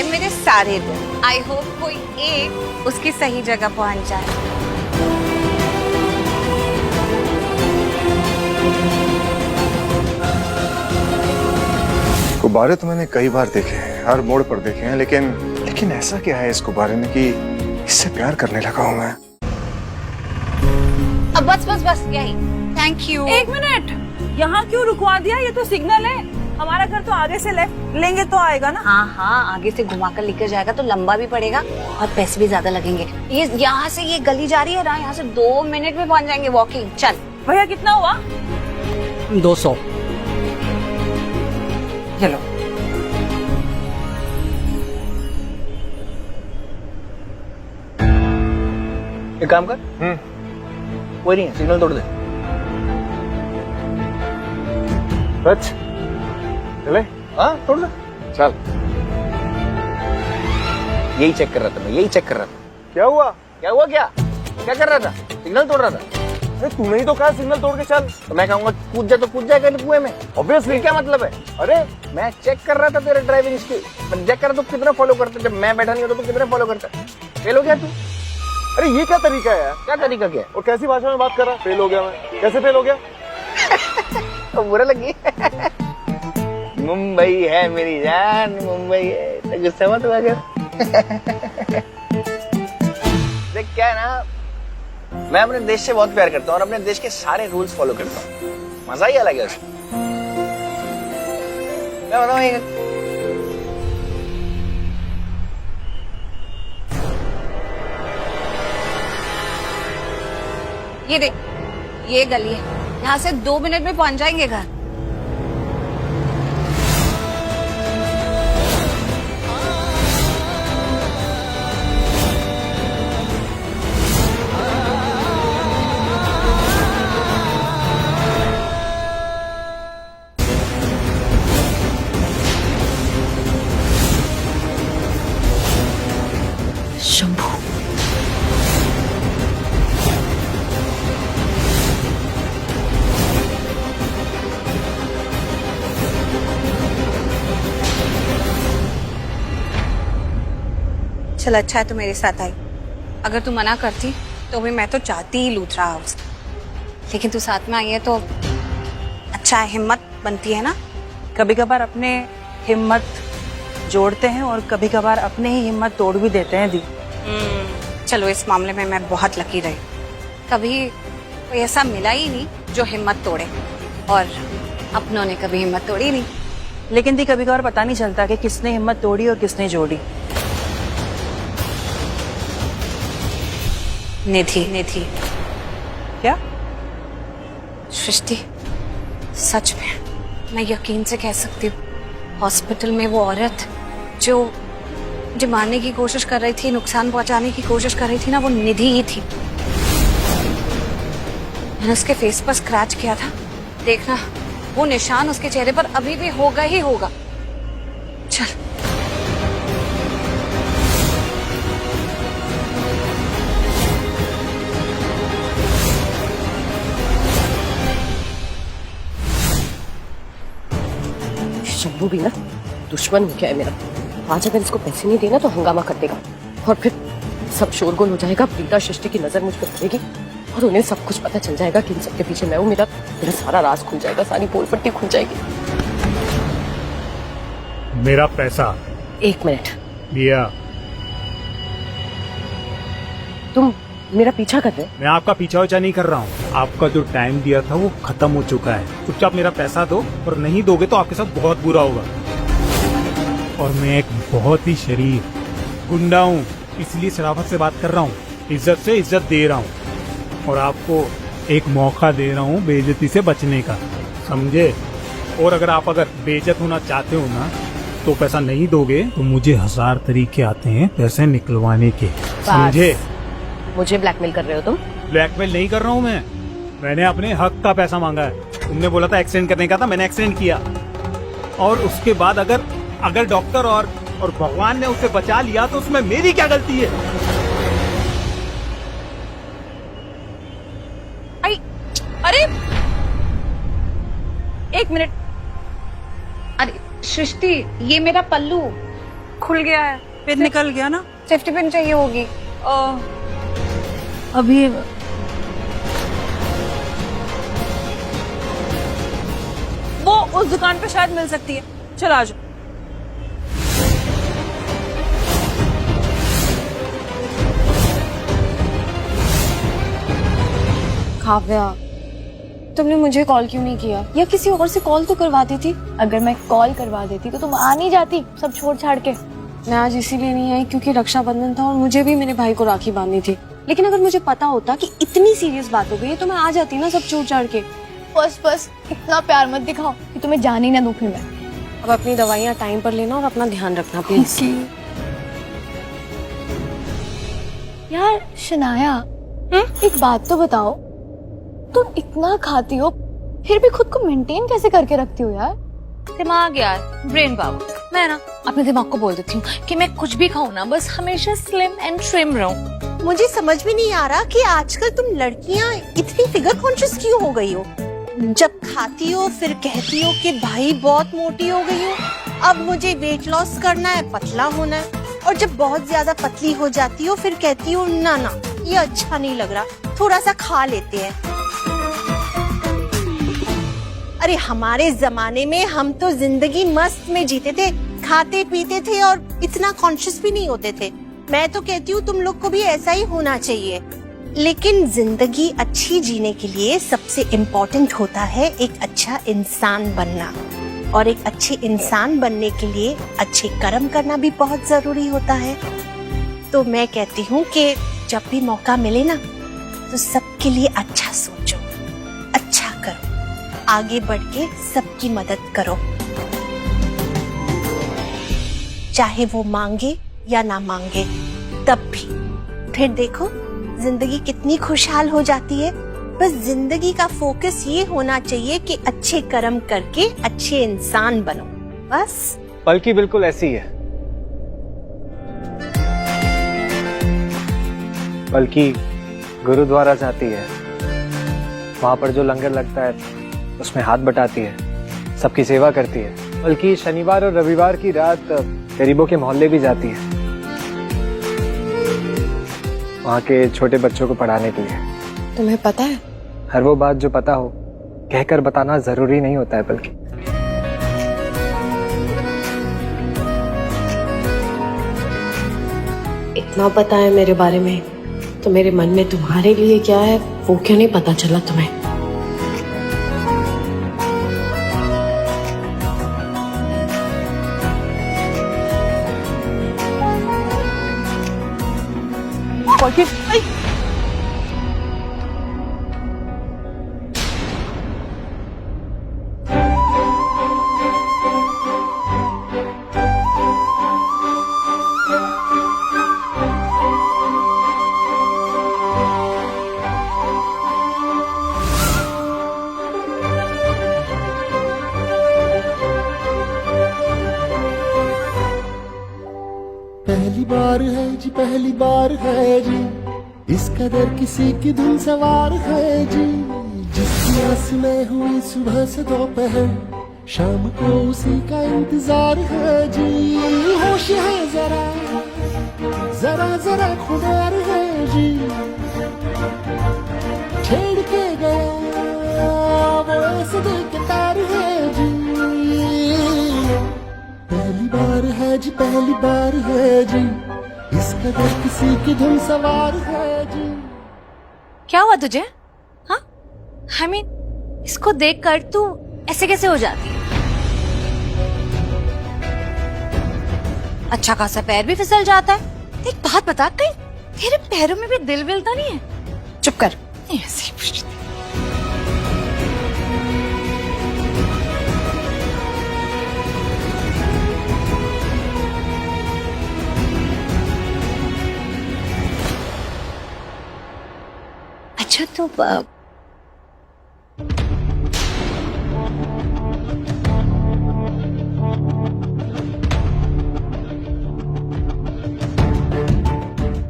मेरे सारे दिन। आई होप कोई एक उसकी सही जगह पहुंच जाए। गुब्बारे तो मैंने कई बार देखे हैं, हर मोड़ पर देखे हैं, लेकिन ऐसा क्या है इस गुब्बारे में कि इससे प्यार करने लगा हूं मैं। अब बस यही। Thank you. एक मिनट, यहाँ क्यों रुकवा दिया? ये तो सिग्नल है। हमारा घर तो आगे से लेफ्ट लेंगे तो आएगा ना। हाँ, आगे से घुमाकर लेकर जाएगा तो लंबा भी पड़ेगा और पैसे भी ज्यादा लगेंगे। ये यहाँ से ये गली जा रही है ना, यहाँ से 2 मिनट में पहुँच जाएंगे वॉकिंग। चल भैया कितना हुआ? 200। चलो। एक काम कर, कोई नहीं है, सिग्नल तोड़ दे। सच? चले? हाँ तोड़ दे। चल। यही चेक कर रहा था मैं, यही चेक कर रहा था। क्या हुआ? क्या हुआ? क्या कर रहा था? सिग्नल तोड़ रहा था। अरे तूने ही तो कहा सिग्नल तोड़ के चल। तो मैं कहूँगा कूद जा तो कूद जाएगा कुएं में। ऑब्वियसली क्या मतलब है? अरे मैं चेक कर रहा था तेरे ड्राइविंग स्किल। मैं चेक कर रहा तो कितना फॉलो करता, जब मैं बैठा नहीं होता तो कितना फॉलो करता। फेल हो गया तू? अरे ये क्या तरीका है यार? क्या तरीका क्या है? और कैसी भाषा में बात कर रहा है? फेल हो गया मैं? कैसे फेल हो गया? तो बुरा लगी। मुंबई है मेरी जान, मुंबई है, तो गुस्सा मत हुआ कर। देख क्या है ना, मैं अपने देश से बहुत प्यार करता हूँ और अपने देश के सारे रूल्स फॉलो करता हूँ। मजा ही अलग है उसमें। मैं बताऊँ ये देख, ये गली है, यहाँ से 2 मिनट में पहुंच जाएंगे घर। शंभू, चल अच्छा है तू मेरे साथ आई। अगर तू मना करती तो भी मैं तो चाहती ही लूथरा हाउस, लेकिन तू साथ में आई है तो अच्छा है, हिम्मत बनती है ना। कभी कभार अपने हिम्मत जोड़ते हैं और कभी कभार अपने ही हिम्मत तोड़ भी देते हैं दी। चलो इस मामले में मैं बहुत लकी रही, कभी कोई ऐसा मिला ही नहीं जो हिम्मत तोड़े, और अपनों ने कभी हिम्मत तोड़ी नहीं। लेकिन दी कभी कभार पता नहीं चलता कि किसने हिम्मत तोड़ी और किसने जोड़ी। निधि क्या? सृष्टि, सच में मैं यकीन से कह सकती हूँ, हॉस्पिटल में वो औरत जो मुझे मारने की कोशिश कर रही थी, नुकसान पहुंचाने की कोशिश कर रही थी ना, वो निधि ही थी। मैंने उसके फेस पर स्क्रैच किया था, देखना वो निशान उसके चेहरे पर अभी भी होगा ही होगा। चल शंभू भी ना दुश्मन हो गया है मेरा। आज अगर इसको पैसे नहीं देना तो हंगामा कर देगा और फिर सब शोरगुल हो जाएगा। प्रीता सृष्टि की नजर मुझ पर पड़ेगी और उन्हें सब कुछ पता चल जाएगा कि इन सबके पीछे मैं हूँ। मेरा सारा राज खुल जाएगा, सारी पोल पट्टी खुल जाएगी। मेरा पैसा 1 मिनट, दिया। तुम मेरा पीछा कर रहे? मैं आपका पीछा वीछा नहीं कर रहा हूँ, आपका जो टाइम दिया था वो खत्म हो चुका है। चुपचाप मेरा पैसा दो, और नहीं दोगे तो आपके साथ बहुत बुरा होगा। और मैं एक बहुत ही शरीफ गुंडा हूँ, इसलिए शराफत से बात कर रहा हूँ, इज्जत से इज्जत दे रहा हूँ, और आपको एक मौका दे रहा हूँ बेइज्जती से बचने का, समझे? और अगर बेइज्जत होना चाहते हो ना, तो पैसा नहीं दोगे तो मुझे 1000 तरीके आते हैं पैसे निकलवाने के, समझे? मुझे ब्लैकमेल कर रहे हो तुम? ब्लैकमेल नहीं कर रहा हूँ मैंने अपने हक का पैसा मांगा है। तुमने बोला था एक्सीडेंट करने का था, मैंने एक्सीडेंट किया, और उसके बाद अगर डॉक्टर और भगवान ने उसे बचा लिया तो उसमें मेरी क्या गलती है? अरे 1 मिनट। अरे सृष्टि, ये मेरा पल्लू। खुल गया है। पिन निकल गया ना? सेफ्टी पिन चाहिए होगी। अभी वो उस दुकान पे शायद मिल सकती है। चल आ जाओ। काव्या, तुमने मुझे कॉल क्यों नहीं किया, या किसी और से कॉल तो करवा दी थी। अगर मैं कॉल करवा देती तो तुम आ नहीं जाती सब छोड़ छाड़ के। मैं आज इसीलिए नहीं आई क्योंकि रक्षाबंधन था और मुझे भी मेरे भाई को राखी बांधनी थी। लेकिन अगर मुझे पता होता कि इतनी सीरियस बात हो गई है तो मैं आ जाती ना सब छोड़ छाड़ के। बस इतना प्यार मत दिखाओ कि तुम्हें जान ही ना दूं फिर मैं। अब अपनी दवाइयाँ टाइम पर लेना और अपना ध्यान रखना प्लीज। यार शनाया, एक बात तो बताओ, तुम इतना खाती हो फिर भी खुद को मेंटेन कैसे करके रखती हो यार? दिमाग यार, ब्रेन पावर। मैं ना अपने दिमाग को बोल देती हूँ कि मैं कुछ भी खाऊं ना, बस हमेशा स्लिम एंड ट्रिम रहूं। मुझे समझ में नहीं आ रहा कि आजकल तुम लड़कियां इतनी फिगर कॉन्शियस क्यों हो गई हो। जब खाती हो फिर कहती हो कि भाई बहुत मोटी हो गई हो, अब मुझे वेट लॉस करना है, पतला होना है, और जब बहुत ज्यादा पतली हो जाती हो फिर कहती हो ना ना ये अच्छा नहीं लग रहा, थोड़ा सा खा लेते हैं। अरे हमारे जमाने में हम तो जिंदगी मस्त में जीते थे, खाते पीते थे और इतना कॉन्शियस भी नहीं होते थे। मैं तो कहती हूँ तुम लोग को भी ऐसा ही होना चाहिए। लेकिन जिंदगी अच्छी जीने के लिए सबसे इम्पोर्टेंट होता है एक अच्छा इंसान बनना, और एक अच्छे इंसान बनने के लिए अच्छे कर्म करना भी बहुत जरूरी होता है। तो मैं कहती हूँ कि जब भी मौका मिले ना तो सबके लिए अच्छा सोचो, अच्छा करो, आगे बढ़ के सबकी मदद करो, चाहे वो मांगे या ना मांगे तब भी। फिर देखो जिंदगी कितनी खुशहाल हो जाती है। बस जिंदगी का फोकस ये होना चाहिए कि अच्छे कर्म करके अच्छे इंसान बनो, बस। पलकी बिल्कुल ऐसी है। पलकी गुरुद्वारा जाती है, वहां पर जो लंगर लगता है उसमें हाथ बटाती है, सबकी सेवा करती है। बल्कि शनिवार और रविवार की रात गरीबों के मोहल्ले भी जाती है, वहाँ के छोटे बच्चों को पढ़ाने के लिए। तुम्हें पता है, हर वो बात जो पता हो कहकर बताना जरूरी नहीं होता है। बल्कि इतना पता है मेरे बारे में तो मेरे मन में तुम्हारे लिए क्या है वो क्यों नहीं पता चला तुम्हें? पहली बार है जी, पहली बार है जी, इस कदर किसी की धुन सवार है जी। जिसकी आस में हुई सुबह से दोपहर, शाम को उसी का इंतजार है जी। होश है जरा जरा जरा खुदार है जी, छेड़ के गया वो ऐसे दिल के तार है जी। पहली बार है जी, पहली बार है जी, इस कदर किसी की धुन सवार है जी। क्या हुआ तुझे? हाँ, I mean, इसको देखकर तू ऐसे कैसे हो जाती है? अच्छा खासा पैर भी फिसल जाता है। एक बात बता, कहीं तेरे पैरों में भी दिल विल तो नहीं है? चुप कर, ऐसे ही पूछती। अच्छा तो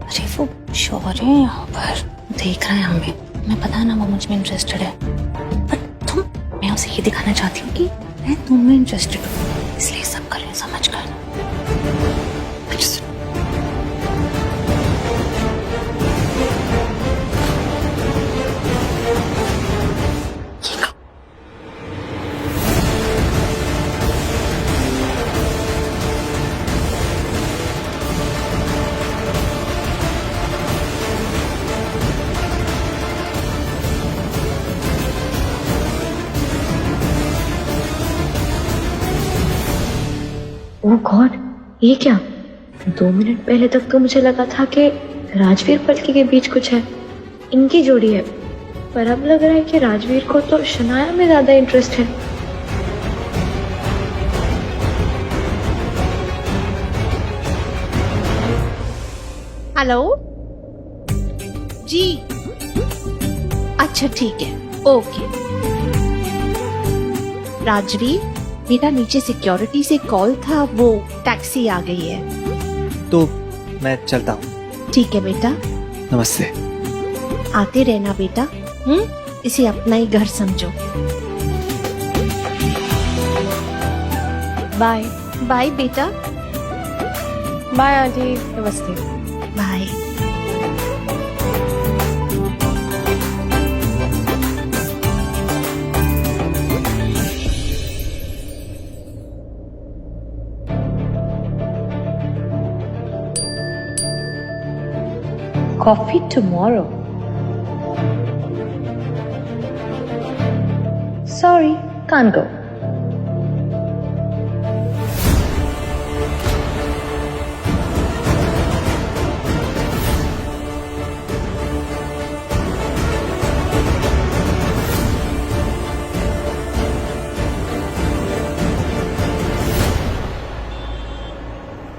अरे वो शौर्य यहाँ पर देख रहा है हमें। मैं पता ना वो मुझ में इंटरेस्टेड है, पर मैं उसे ये दिखाना चाहती हूँ कि मैं तुम में इंटरेस्टेड हूँ, इसलिए सब कर रहे हैं, समझ कर। ये क्या? 2 मिनट पहले तक तो मुझे लगा था कि राजवीर पलकी के बीच कुछ है, इनकी जोड़ी है, पर अब लग रहा है कि राजवीर को तो शनाया में ज्यादा इंटरेस्ट है। हेलो जी, अच्छा ठीक है, ओके। राजवीर, बेटा नीचे सिक्योरिटी से कॉल था, वो टैक्सी आ गई है। तो मैं चलता हूँ। ठीक है बेटा, नमस्ते। आते रहना बेटा, इसे अपना ही घर समझो। बाय। बाय बेटा। बाय आंटी, नमस्ते। Bye. Coffee tomorrow. Sorry, can't go.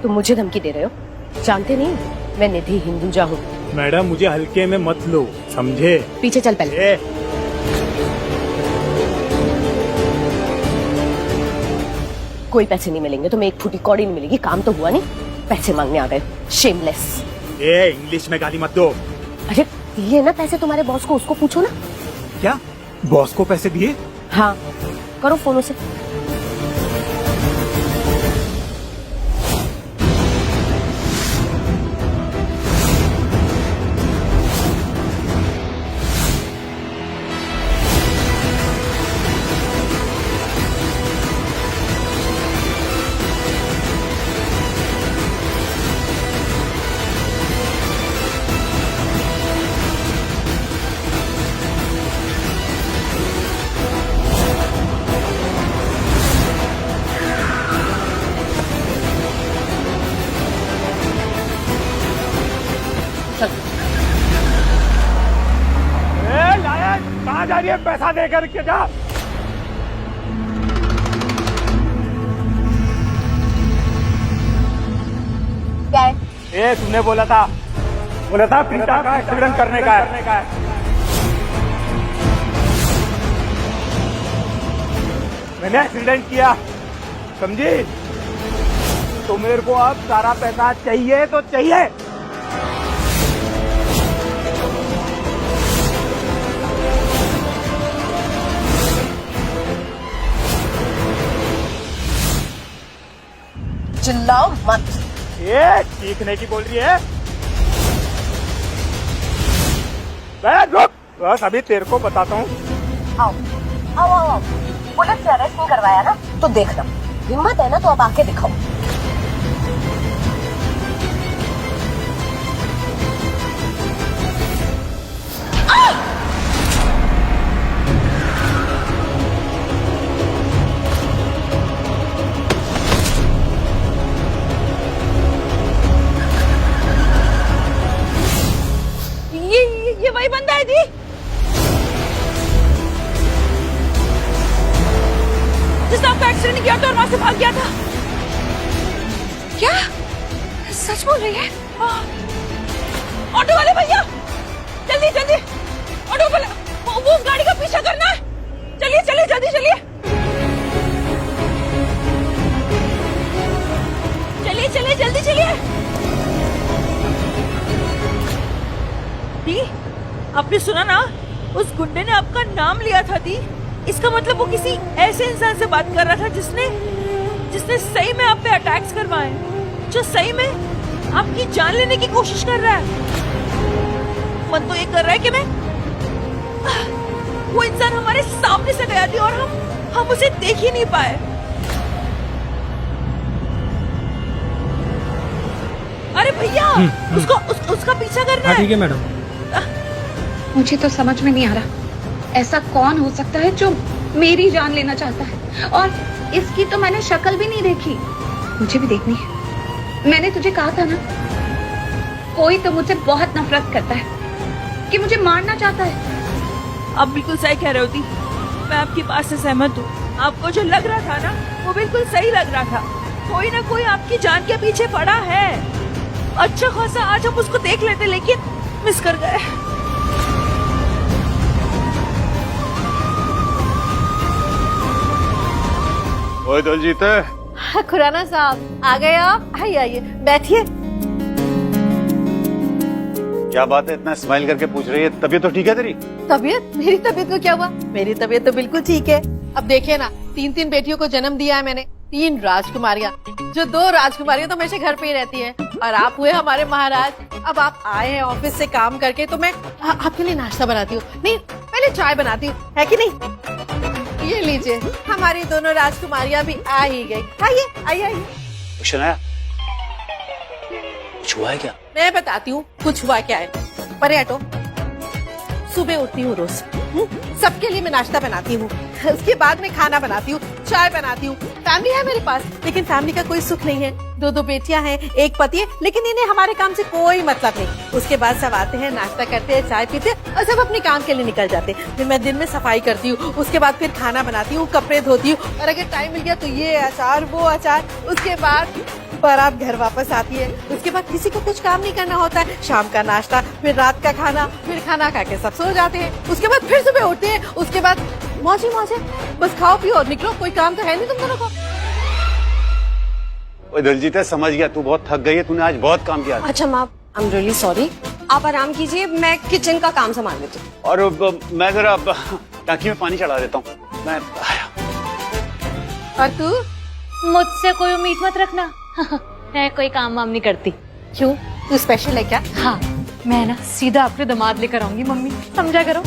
तुम मुझे धमकी दे रहे हो? जानते नहीं मैं निधि हिंदुजा हूँ। मैडम मुझे हल्के में मत लो, समझे? पीछे चल पहले। ए, कोई पैसे नहीं मिलेंगे, तुम्हें एक फूटी कौड़ी नहीं मिलेगी, काम तो हुआ नहीं, पैसे मांगने आ गए, शेमलेस। ए, इंग्लिश में गाली मत दो। अरे दिए ना पैसे तुम्हारे बॉस को, उसको पूछो ना। क्या बॉस को पैसे दिए? हाँ, करो फोनों से। कहाँ जा रही है? पैसा देकर के जा। क्या है? ए, तुमने बोला था प्रीता का एक्सीडेंट करने का है। मैंने एक्सीडेंट किया, समझी? तो मेरे को अब सारा पैसा चाहिए तो चाहिए। चिल्लाओ मत। ये चीखने की बोल रही है? बैठ रुक, बस अभी तेरे को बताता हूँ। आओ आओ आओ, पुलिस से अरेस्ट नहीं करवाया ना, तो देखना हिम्मत है ना, तो अब आके दिखाओ। ये वही बंदा है दी। जिसने आपका एक्सीडेंट किया था और वहां से भाग गया था। क्या सच बोल रही है? ऑटो वाले भैया, जल्दी जल्दी ऑटो वाले, वो उस गाड़ी का पीछा करना है। चलिए चलिए जल्दी चलिए, चलिए चलिए जल्दी चलिए। दी, आपने सुना ना, उस गुंडे ने आपका नाम लिया था दी। इसका मतलब वो किसी ऐसे इंसान से बात कर रहा था जिसने सही में आप पे अटैक्स करवाए, जो सही में आपकी जान लेने की कोशिश कर रहा है। मन तो ये कर रहा है कि वो इंसान हमारे सामने से गया थी और हम उसे देख ही नहीं पाए। अरे भैया, उसका पीछा करना है। ठीक है मैडम। मुझे तो समझ में नहीं आ रहा, ऐसा कौन हो सकता है जो मेरी जान लेना चाहता है? और इसकी तो मैंने शक्ल भी नहीं देखी, मुझे भी देखनी है। मैंने तुझे कहा था ना, कोई तो मुझसे बहुत नफरत करता है, कि मुझे मारना चाहता है। आप बिल्कुल सही कह रहे होती, मैं आपकी बात से सहमत हूँ। आपको जो लग रहा था ना, वो बिल्कुल सही लग रहा था। कोई ना कोई आपकी जान के पीछे पड़ा है। अच्छा खासा आज हम उसको देख लेते, लेकिन मिस कर गए। ओए दलजीत, खुराना साहब आ गए आप? आइए आइए बैठिए। क्या बात है, इतना स्माइल करके पूछ रही है? तबीयत तो ठीक है तेरी? तबीयत? मेरी तबीयत को क्या हुआ? मेरी तबीयत तो बिल्कुल ठीक है। अब देखिए ना, 3 बेटियों को जन्म दिया है मैंने, 3 राजकुमारियाँ, जो 2 राजकुमारियाँ तो हमेशा घर पे ही रहती हैं, और आप हुए हमारे महाराज। अब आप आए हैं ऑफिस से काम करके, तो मैं आपके लिए नाश्ता बनाती हूँ। नहीं, पहले चाय बनाती हूँ, है कि नहीं? ये लीजिए, हमारी दोनों राजकुमारियाँ भी आ ही गई। आइए आइए आइए। शनाया, कुछ हुआ है क्या? मैं बताती हूँ कुछ हुआ क्या है। परे हटो। सुबह उठती हूँ रोज, सबके लिए मैं नाश्ता बनाती हूँ, उसके बाद में खाना बनाती हूँ, चाय बनाती हूँ। फैमिली है मेरे पास, लेकिन फैमिली का कोई सुख नहीं है। 2 बेटियां हैं, 1 पति है, लेकिन इन्हें हमारे काम से कोई मतलब नहीं। उसके बाद सब आते हैं, नाश्ता करते हैं, चाय पीते हैं, और सब अपने काम के लिए निकल जाते हैं। फिर मैं दिन में सफाई करती हूँ, उसके बाद फिर खाना बनाती हूँ, कपड़े धोती हूँ, और अगर टाइम मिल गया तो ये अचार वो अचार। उसके बाद बारात घर वापस आती है। उसके बाद किसी को कुछ काम नहीं करना होता है। शाम का नाश्ता, फिर रात का खाना, फिर खाना खा के सब सो जाते हैं। उसके बाद फिर सुबह उठते हैं, उसके बाद मौज ही मौज है, बस खाओ पियो और निकलो। कोई काम तो है नहीं तुम दोनों को। ओए दलजीत, समझ गया, तू बहुत थक गई है, तूने आज बहुत काम किया। अच्छा माँ, आई एम रियली सॉरी, आप आराम कीजिए, मैं किचन का काम संभाल लेती हूँ। और मैं जरा टांकी में पानी चढ़ा देता हूँ, मैं आया। और तू? मुझसे कोई उम्मीद मत रखना। मैं कोई काम वाम नहीं करती। क्यों, तू स्पेशल है क्या? हाँ, मैं ना सीधा आपके दामाद लेकर आऊंगी, मम्मी समझा करो।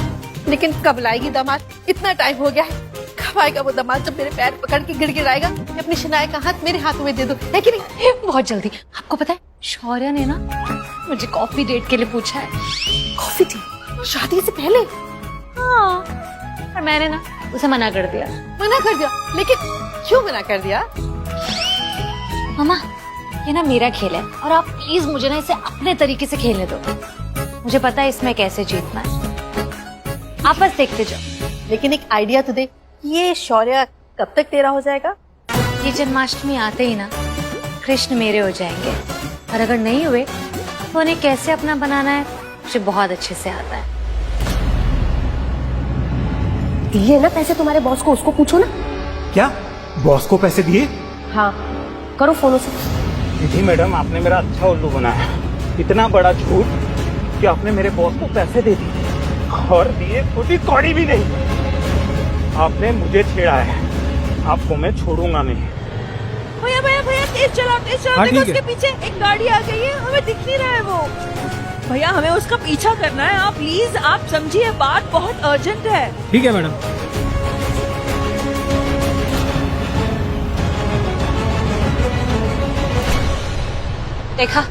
लेकिन कब लाएगी दामाद? इतना टाइम हो गया है, कब आएगा वो दामाद? जब मेरे पैर पकड़ के गिड़गिड़ाएगा, अपनी शनाया का हाथ मेरे हाथ में दे दो, है कि नहीं? बहुत जल्दी। आपको पता है, शौर्य ने ना मुझे कॉफी डेट के लिए पूछा है। Coffee date? शादी से पहले? हाँ, और मैंने ना उसे मना कर दिया। मना कर दिया? लेकिन क्यों मना कर दिया? मामा, ये ना मेरा खेल है, और आप प्लीज मुझे ना इसे अपने तरीके से खेलने दो। मुझे पता है इसमें कैसे जीतना है, आप बस देखते जाओ। लेकिन एक आइडिया तो दे, ये शौर्य कब तक तेरा हो जाएगा? ये जन्माष्टमी आते ही ना कृष्ण मेरे हो जाएंगे, और अगर नहीं हुए तो उन्हें कैसे अपना बनाना है मुझे बहुत अच्छे से आता है। दिए ना पैसे तुम्हारे बॉस को, उसको पूछो ना। क्या बॉस को पैसे दिए? हाँ, करो फोन से। जी मैडम, आपने मेरा अच्छा उल्लू बनाया। इतना बड़ा झूठ कि आपने मेरे बॉस को पैसे दे दिए, और दिए खुदी कौड़ी भी नहीं। आपने मुझे छेड़ा है, आपको मैं छोड़ूंगा नहीं। भैया भैया भैया, तेज चलाओ तेज चलाओ। हाँ, देखो ठीक है। उसके पीछे एक गाड़ी आ गई है, हमें दिख नहीं रहा है वो। भैया हमें उसका पीछा करना है, आप प्लीज आप समझिए, बात बहुत अर्जेंट है। ठीक है मैडम। देखा,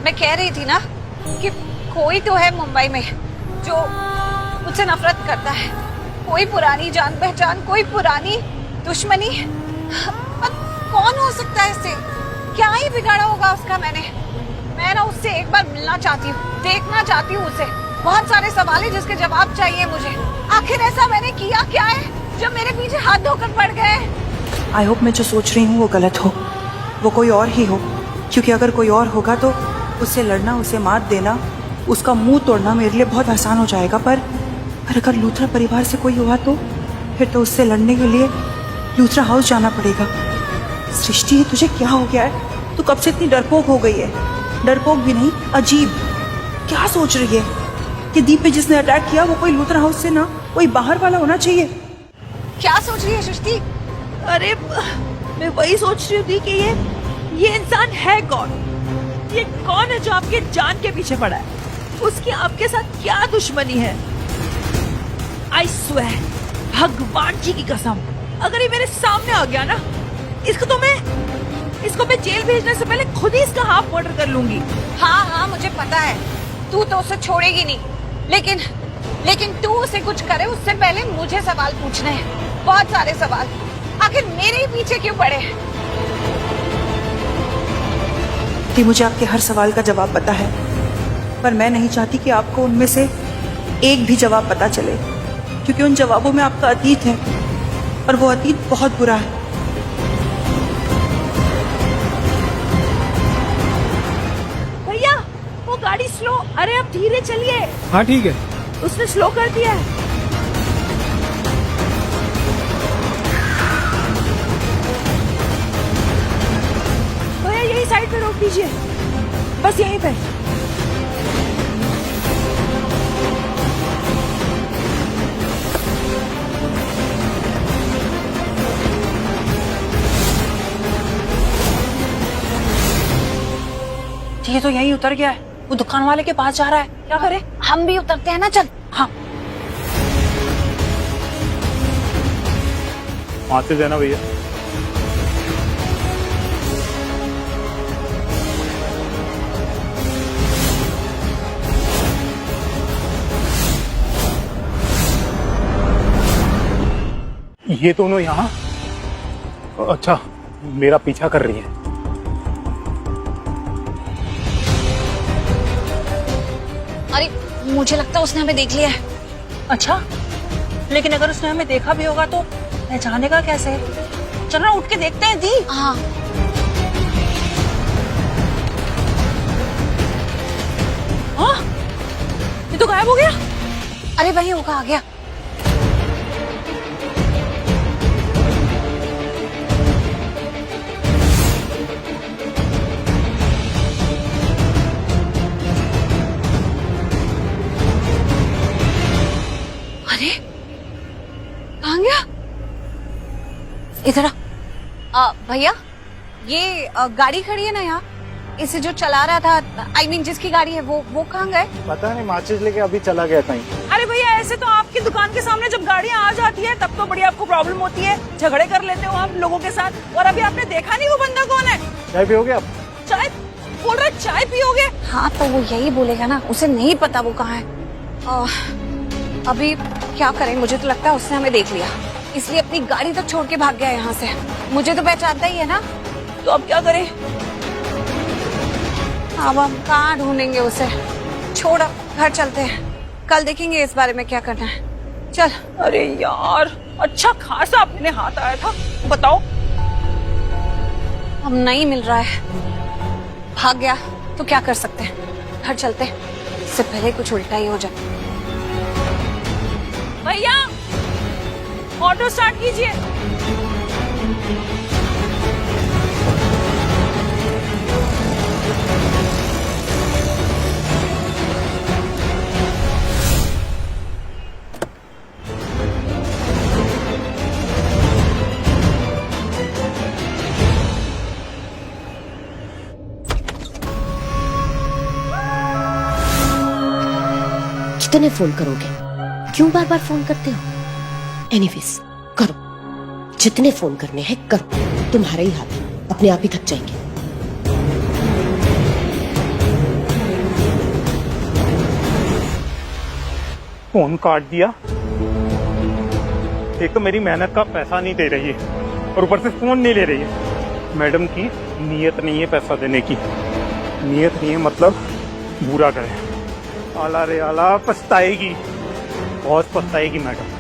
मैं कह रही थी ना कि कोई तो है मुंबई में जो मुझसे नफरत करता है। कोई पुरानी जान पहचान, कोई पुरानी दुश्मनी। पर कौन हो सकता है इससे? क्या ही बिगाड़ा होगा उसका मैंने? मैं ना उससे एक बार मिलना चाहती हूँ, देखना चाहती हूँ उसे। बहुत सारे सवाल हैं जिसके जवाब चाहिए मुझे। आखिर ऐसा मैंने किया क्या है जो मेरे पीछे हाथ धोकर पड़ गए? आई होप मैं जो सोच रही हूँ वो गलत हो, वो कोई और ही हो। क्योंकि अगर कोई और होगा तो उससे लड़ना, उसे मात देना, उसका मुंह तोड़ना मेरे लिए बहुत आसान हो जाएगा। पर अगर लूथरा परिवार से कोई हुआ तो फिर तो उससे लड़ने के लिए लूथरा हाउस जाना पड़ेगा। सृष्टि, तुझे क्या हो गया है? तू कब से इतनी डरपोक हो गई है? डरपोक भी नहीं, अजीब। क्या सोच रही है कि दीप पे जिसने अटैक किया वो कोई लूथरा हाउस से ना, कोई बाहर वाला होना चाहिए? क्या सोच रही है सृष्टि? अरे मैं वही सोच रही थी कि ये इंसान है कौन? ये कौन है जो आपके जान के पीछे पड़ा है? उसकी आपके साथ क्या दुश्मनी है? आई स्वेयर, भगवान जी की कसम, अगर ये मेरे सामने आ गया ना, इसको मैं जेल भेजने से पहले खुद ही इसका हाफ मर्डर कर लूंगी। हाँ हाँ, मुझे पता है, तू तो उसे छोड़ेगी नहीं। लेकिन तू उसे कुछ करे उससे पहले मुझे सवाल पूछने हैं, बहुत सारे सवाल। आखिर मेरे ही पीछे क्यों पड़े? आंटी, मुझे आपके हर सवाल का जवाब पता है, पर मैं नहीं चाहती कि आपको उनमें से एक भी जवाब पता चले, क्योंकि उन जवाबों में आपका अतीत है और वो अतीत बहुत बुरा है। भैया वो गाड़ी स्लो, अरे अब धीरे चलिए। हाँ ठीक है। उसने स्लो कर दिया है। भैया यही साइड पे रोक दीजिए, बस यहीं पे। ये तो यहीं उतर गया है, वो दुकान वाले के पास जा रहा है, क्या करें? हम भी उतरते हैं ना, चल। हाँ वहां से देना भैया। ये दोनों यहाँ? अच्छा, मेरा पीछा कर रही है। अरे मुझे लगता है उसने हमें देख लिया है। अच्छा, लेकिन अगर उसने हमें देखा भी होगा तो पहचानेगा कैसे? चलो उठ के देखते हैं दी। हाँ हाँ, ये तो गायब हो गया। अरे वही होगा, आ गया। अरे कहाँ गया? इधर आ। भैया ये गाड़ी खड़ी है ना यहाँ, इसे जो चला रहा था, आई मीन जिसकी गाड़ी है, वो कहाँ गए? पता नहीं, माचिस लेके अभी चला गया कहीं। अरे भैया ऐसे तो आपकी दुकान के सामने जब गाड़ियाँ आ जाती है तब तो बड़ी आपको प्रॉब्लम होती है, झगड़े कर लेते हो आप लोगों के साथ, और अभी आपने देखा नहीं वो बंदा कौन है। चाय पियोगे आप? चाय बोल रहा है, चाय पियोगे? हाँ तो वो यही बोलेगा ना, उसे नहीं पता वो कहाँ है। अभी क्या करें, मुझे तो लगता है उसने हमें देख लिया, इसलिए अपनी गाड़ी तक छोड़ के भाग गया यहाँ से। मुझे तो पहचानता ही है ना। तो अब क्या करें? अब हम कहाँ ढूंढेंगे उसे? छोड़, अब घर चलते हैं, कल देखेंगे इस बारे में क्या करना है। चल। अरे यार, अच्छा खासा अपने हाथ आया था, बताओ। अब नहीं मिल रहा है, भाग गया तो क्या कर सकते हैं, घर चलते हैं, इससे पहले कुछ उल्टा ही हो जाए। भैया ऑटो स्टार्ट कीजिए। कितने फोन करोगे? क्यों बार बार फोन करते हो? एनीवेज करो, जितने फोन करने हैं करो, तुम्हारा ही हाथ है, अपने आप ही थक जाएंगे। फोन काट दिया। एक तो मेरी मेहनत का पैसा नहीं दे रही है और ऊपर से फोन नहीं ले रही है। मैडम की नीयत नहीं है पैसा देने की, नीयत नहीं है मतलब बुरा करे। आला रे आला, पछताएगी, बहुत पछताएगी मैडम।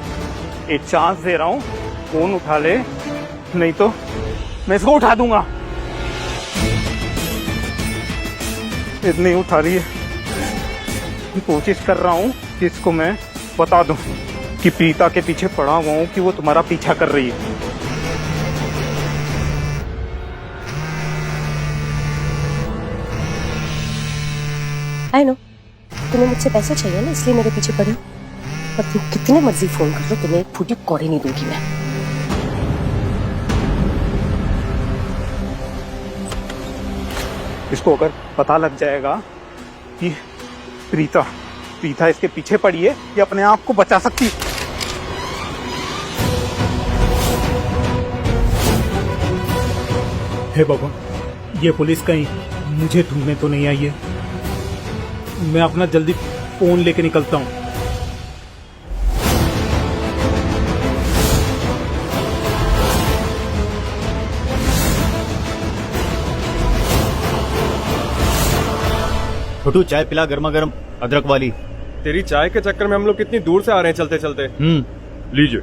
एक चांस दे रहा हूँ, फोन उठा ले, नहीं तो मैं इसको उठा दूंगा। इतनी उठा रही है, कोशिश कर रहा हूँ कि इसको मैं बता दूं कि प्रीता के पीछे पड़ा हुआ हूँ, कि वो तुम्हारा पीछा कर रही है। आई नो तुम्हें मुझसे पैसे चाहिए ना, इसलिए मेरे पीछे पड़े हो, और तुम कितने मर्जी फोन कर लो, तुम्हें एक फूटी कौड़ी नहीं दूंगी मैं। इसको अगर पता लग जाएगा कि प्रीता इसके पीछे पड़ी है, ये अपने आप को बचा सकती है। हे भगवान, ये पुलिस कहीं मुझे ढूंढने तो नहीं आई है। मैं अपना जल्दी फोन लेके निकलता हूँ। छोटू चाय पिला गर्मा गर्म अदरक वाली। तेरी चाय के चक्कर में हम लोग कितनी दूर से आ रहे हैं चलते चलते। लीजिए।